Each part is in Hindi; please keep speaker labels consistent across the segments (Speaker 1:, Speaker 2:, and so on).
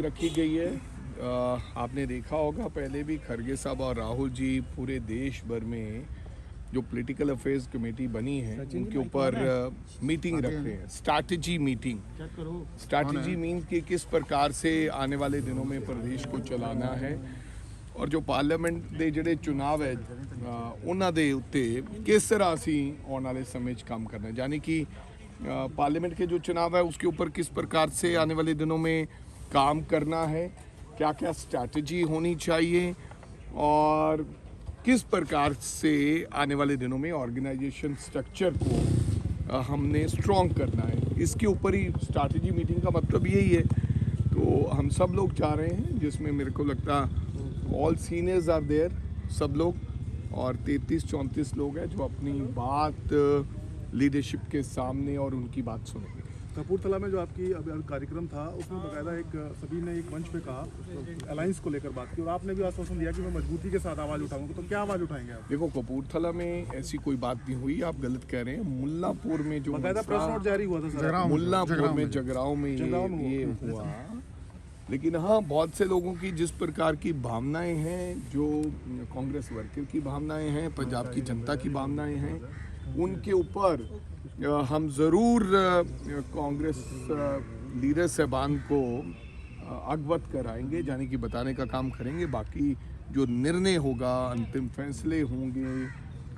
Speaker 1: रखी गई है। आपने देखा होगा पहले भी खरगे साहब और राहुल जी पूरे देश भर में जो पॉलिटिकल अफेयर्स कमेटी बनी है उनके ऊपर मीटिंग रख रहे हैं। स्ट्रैटेजी मीटिंग, स्ट्रैटेजी मीन कि किस प्रकार से आने वाले दिनों में प्रदेश को चलाना है और जो पार्लियामेंट ਦੇ ਜਿਹੜੇ ਚੁਣਾਵ ਹੈ ਉਹਨਾਂ ਦੇ ਉੱਤੇ किस तरह ਅਸੀਂ आने वाले समय काम करना है, यानी कि पार्लियामेंट के जो चुनाव है उसके ऊपर किस प्रकार से आने वाले दिनों में काम करना है, क्या क्या स्ट्रैटेजी होनी चाहिए और किस प्रकार से आने वाले दिनों में ऑर्गेनाइजेशन स्ट्रक्चर को हमने स्ट्रॉन्ग करना है। इसके ऊपर ही स्ट्रैटेजी मीटिंग का मतलब यही है। तो हम सब लोग जा रहे हैं जिसमें मेरे को लगता ऑल सीनियर्स आर देयर, सब लोग, और 33-34 लोग हैं जो अपनी बात लीडरशिप के सामने और उनकी बात सुनेंगे।
Speaker 2: कपूरथला में जो आपकी कार्यक्रम था उसमें बकायदा सभी ने एक मंच पे कहा अलायंस को लेकर बात की और आपने भी आश्वासन दिया कि मैं मजबूती के साथ आवाज़ उठाऊंगा। तो क्या आवाज़ उठाएंगे आप? देखो,
Speaker 1: कपूरथला में ऐसी कोई बात नहीं हुई, आप गलत कह रहे हैं। मुल्लापुर में जो
Speaker 2: बकायदा प्रेस नोट जारी हुआ था सर,
Speaker 1: मुल्लापुर में जगराव में ये हुआ। लेकिन हाँ, बहुत से लोगों की जिस प्रकार की भावनाएं हैं, जो कांग्रेस वर्कर की भावनाएं हैं, पंजाब की जनता की भावनाएं हैं, उनके ऊपर हम ज़रूर कांग्रेस लीडर साहबान को अवगत कराएंगे, यानी कि बताने का काम करेंगे। बाकी जो निर्णय होगा, अंतिम फैसले होंगे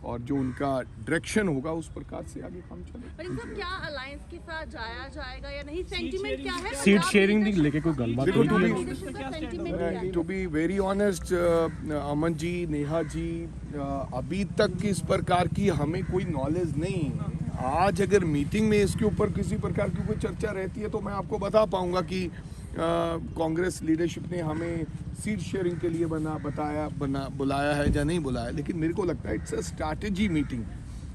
Speaker 1: और जो उनका डायरेक्शन होगा उस प्रकार से आगे काम चलेगा।
Speaker 3: पर सब क्या अलायंस के साथ जाया जाएगा या नहीं, सेंटीमेंट क्या है?
Speaker 4: सीट शेयरिंग लेके कोई गलबात
Speaker 1: to be very honest, Aman ji, Neha ji, अभी तक इस प्रकार की हमें कोई नॉलेज नहीं है। आज अगर मीटिंग में इसके ऊपर किसी प्रकार की कोई चर्चा रहती है तो मैं आपको बता पाऊंगा कि कांग्रेस लीडरशिप ने हमें सीट शेयरिंग के लिए बुलाया है या नहीं बुलाया। लेकिन मेरे को लगता है it's a strategy meeting.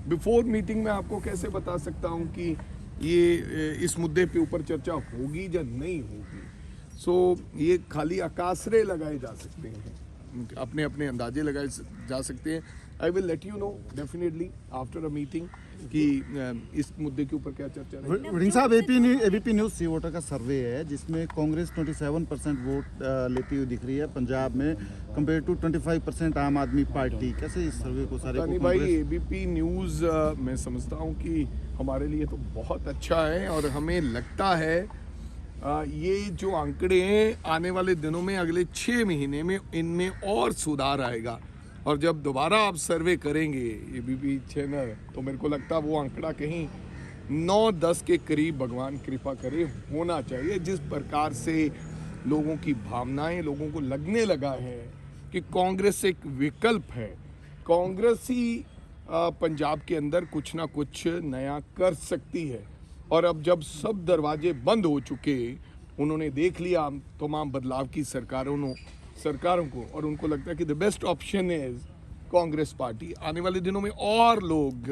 Speaker 1: Before meeting में आपको कैसे बता सकता हूं कि ये इस मुद्दे पे ऊपर चर्चा होगी या नहीं होगी। सो ये खाली आकाशरे लगाए जा सकते हैं, अपने अपने अंदाजे लगाए जा सकते हैं। I will let you know definitely after a meeting कि इस मुद्दे के ऊपर क्या चर्चा है।
Speaker 5: वड़िंग साहब, एबीपी न्यूज़ सी वोटर का सर्वे है जिसमें कांग्रेस 27% वोट लेती हुई दिख रही है पंजाब में, कंपेयर टू 25% आम आदमी पार्टी। कैसे इस सर्वे को सारे को
Speaker 1: भाई, एबीपी न्यूज़ मैं समझता हूँ कि हमारे लिए तो बहुत अच्छा है और हमें लगता है ये जो आंकड़े हैं आने वाले दिनों में, अगले 6 महीने में इनमें और सुधार आएगा। और जब दोबारा आप सर्वे करेंगे एबीपी चैनल, तो मेरे को लगता है वो आंकड़ा कहीं 9-10 के करीब, भगवान कृपा करे, होना चाहिए। जिस प्रकार से लोगों की भावनाएं, लोगों को लगने लगा है कि कांग्रेस एक विकल्प है, कांग्रेस ही पंजाब के अंदर कुछ ना कुछ नया कर सकती है। और अब जब सब दरवाजे बंद हो चुके, उन्होंने देख लिया तमाम बदलाव की सरकारों को, और उनको लगता है कि the best option is Congress party. आने वाले दिनों में और लोग,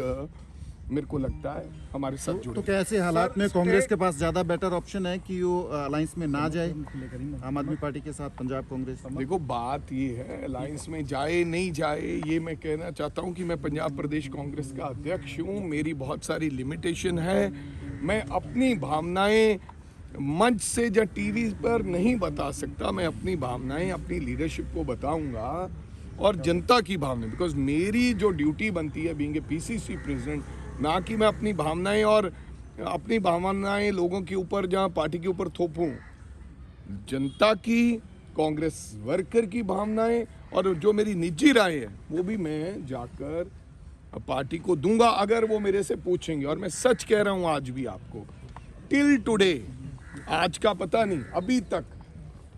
Speaker 1: मेरे को लगता है, हमारे साथ जुड़े।
Speaker 5: तो क्या ऐसे हालात में कांग्रेस के पास ज़्यादा बेटर ऑप्शन है कि वो अलायंस में ना जाए आम आदमी पार्टी के साथ पंजाब कांग्रेस?
Speaker 1: देखो, बात ये है, अलायंस में जाए नहीं जाए, ये मैं कहना चाहता हूँ कि मैं पंजाब प्रदेश कांग्रेस का अध्यक्ष हूँ। मेरी बहुत सारी लिमिटेशन है। मैं अपनी भावनाएं मंच से या टीवी पर नहीं बता सकता। मैं अपनी भावनाएं अपनी लीडरशिप को बताऊंगा और जनता की भावनाएं, बिकॉज मेरी जो ड्यूटी बनती है बीइंग ए पीसीसी प्रेसिडेंट, ना कि मैं अपनी भावनाएं लोगों के ऊपर, जहां पार्टी के ऊपर थोपूं। जनता की, कांग्रेस वर्कर की भावनाएं और जो मेरी निजी राय है वो भी मैं जाकर पार्टी को दूंगा अगर वो मेरे से पूछेंगे। और मैं सच कह रहा हूं आज भी आपको, टिल टुडे, आज का पता नहीं, अभी तक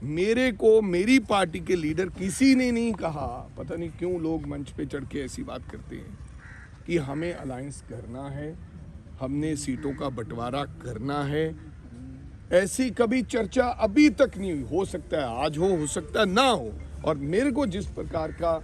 Speaker 1: मेरे को मेरी पार्टी के लीडर किसी ने नहीं कहा, पता नहीं क्यों लोग मंच पे चढ़ के ऐसी बात करते हैं, कि हमें अलायंस करना है, हमने सीटों का बंटवारा करना है। ऐसी कभी चर्चा अभी तक नहीं हुई। हो सकता है आज हो सकता है ना हो। और मेरे को जिस प्रकार का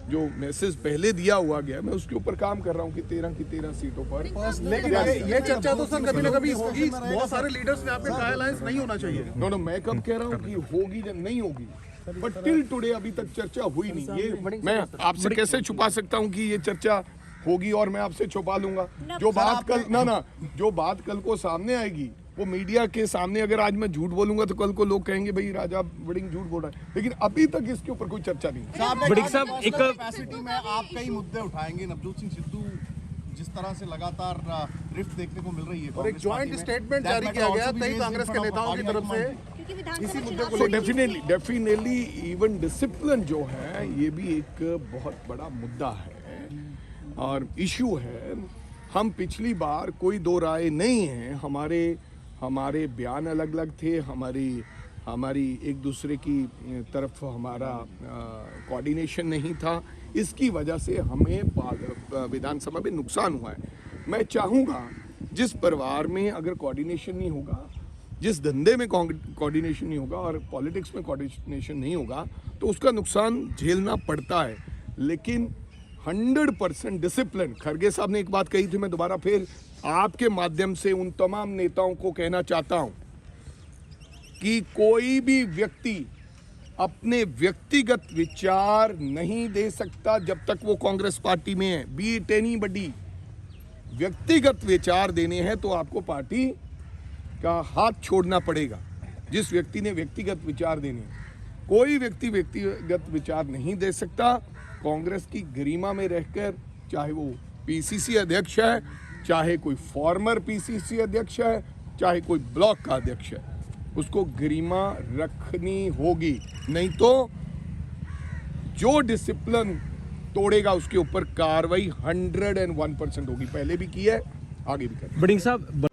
Speaker 1: जो मैसेज पहले दिया हुआ गया, मैं उसके ऊपर काम कर रहा हूँ कि 13 की 13 सीटों पर।
Speaker 2: लेकिन ये चर्चा तो सर कभी ना कभी होगी। बहुत सारे लीडर्स ने आपने कहा अलायंस नहीं होना चाहिए।
Speaker 1: नो, मैं कब कह रहा हूँ कि होगी या नहीं होगी, बट टिल टुडे अभी तक चर्चा हुई नहीं। ये मैं आपसे कैसे छुपा सकता हूँ कि ये चर्चा होगी और मैं आपसे छुपा लूंगा? जो बात कल जो बात कल को सामने आएगी वो मीडिया के सामने अगर आज मैं झूठ बोलूंगा तो कल को लोग कहेंगे भाई राजा वड़िंग झूठ बोल रहा है, लेकिन अभी तक इसके ऊपर कोई चर्चा नहीं।
Speaker 4: बड़िंग साहब एक
Speaker 6: कैपेसिटी में आप कई मुद्दे उठाएंगे। नवजोत सिंह सिद्धू जिस तरह से लगातार रिफ्ट देखने को मिल रही है,
Speaker 2: और एक जॉइंट स्टेटमेंट जारी किया गया कई कांग्रेस के नेताओं की तरफ से
Speaker 3: क्योंकि विधानसभा
Speaker 2: इसी मुद्दे
Speaker 3: चुनाव
Speaker 2: को
Speaker 1: तो डेफिनेटली इवन डिसिप्लिन जो है ये भी एक बहुत बड़ा मुद्दा है और इशू है। हम पिछली बार कोई दो राय नहीं है, हमारे बयान अलग अलग थे, हमारी एक दूसरे की तरफ हमारा कोऑर्डिनेशन नहीं था, इसकी वजह से हमें विधानसभा में नुकसान हुआ है। मैं चाहूँगा जिस परिवार में अगर कोऑर्डिनेशन नहीं होगा, जिस धंधे में कोऑर्डिनेशन नहीं होगा और पॉलिटिक्स में कोऑर्डिनेशन नहीं होगा तो उसका नुकसान झेलना पड़ता है, लेकिन 100% डिसिप्लिन। खरगे साहब ने एक बात कही थी, मैं दोबारा फिर आपके माध्यम से उन तमाम नेताओं को कहना चाहता हूं कि कोई भी व्यक्ति अपने व्यक्तिगत विचार नहीं दे सकता जब तक वो कांग्रेस पार्टी में है, बी इट एनीबॉडी। व्यक्तिगत विचार देने हैं तो आपको पार्टी का हाथ छोड़ना पड़ेगा। जिस व्यक्ति ने व्यक्तिगत विचार देने, कोई व्यक्ति व्यक्तिगत विचार नहीं दे सकता। कांग्रेस की गरिमा में रहकर, चाहे वो पीसीसी अध्यक्ष है, चाहे कोई फॉर्मर पीसीसी अध्यक्ष है, चाहे कोई ब्लॉक का अध्यक्ष है, उसको गरिमा रखनी होगी, नहीं तो जो डिसिप्लिन तोड़ेगा उसके ऊपर कार्रवाई 101% होगी। पहले भी की है, आगे भी करेंगे।
Speaker 4: बड़िंग साहब